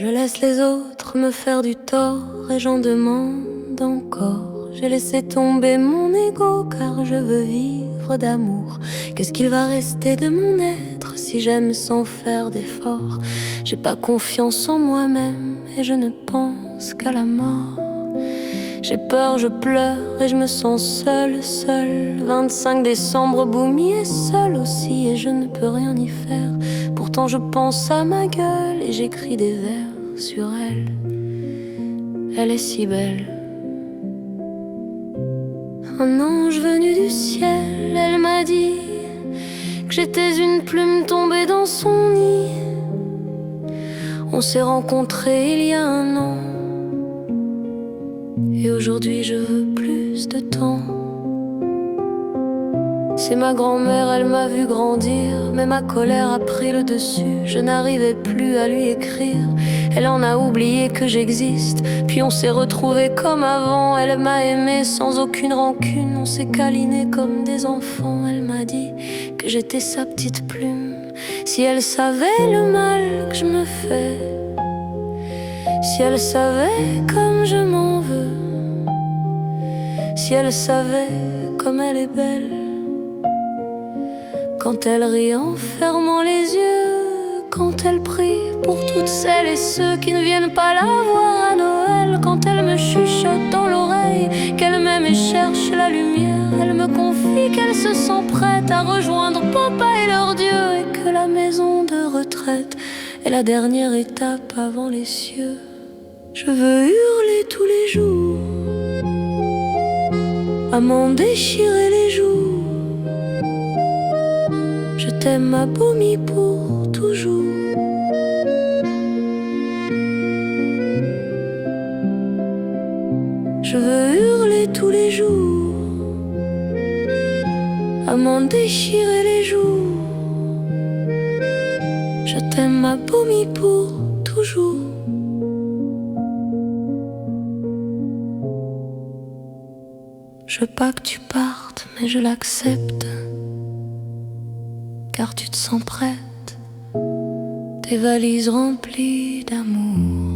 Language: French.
Je laisse les autres me faire du tort et j'en demande encore. J'ai laissé tomber mon ego car je veux vivre d'amour. Qu'est-ce qu'il va rester de mon être si j'aime sans faire d'effort? J'ai pas confiance en moi-même et je ne pense qu'à la mort. J'ai peur, je pleure et je me sens seule, seule. 25 décembre, Boumi est seule aussi et je ne peux rien y faire. Pourtant je pense à ma gueule et j'écris des vers sur elle. Elle est si belle. Un ange venu du ciel, elle m'a dit que j'étais une plume tombée dans son nid. On s'est rencontrés il y a un an et aujourd'hui je veux plus de temps. C'est ma grand-mère, elle m'a vu grandir, mais ma colère a pris le dessus. Je n'arrivais plus à lui écrire, elle en a oublié que j'existe. Puis on s'est retrouvés comme avant, elle m'a aimé sans aucune rancune. On s'est câlinés comme des enfants, elle m'a dit que j'étais sa petite plume. Si elle savait le mal que je me fais, si elle savait comme je m'en veux, si elle savait comme elle est belle. Quand elle rit en fermant les yeux, quand elle prie pour toutes celles et ceux qui ne viennent pas la voir à Noël, quand elle me chuchote dans l'oreille qu'elle m'aime et cherche la lumière, elle me confie qu'elle se sent prête à rejoindre papa et leur Dieu, et que la maison de retraite est la dernière étape avant les cieux. Je veux hurler tous les jours, à m'en déchirer les joues. Je t'aime ma Boumi pour toujours. Je veux hurler tous les jours, à m'en déchirer les joues. Je t'aime ma Boumi pour toujours. Je veux pas que tu partes, mais je l'accepte, car tu te sens prête, tes valises remplies d'amour.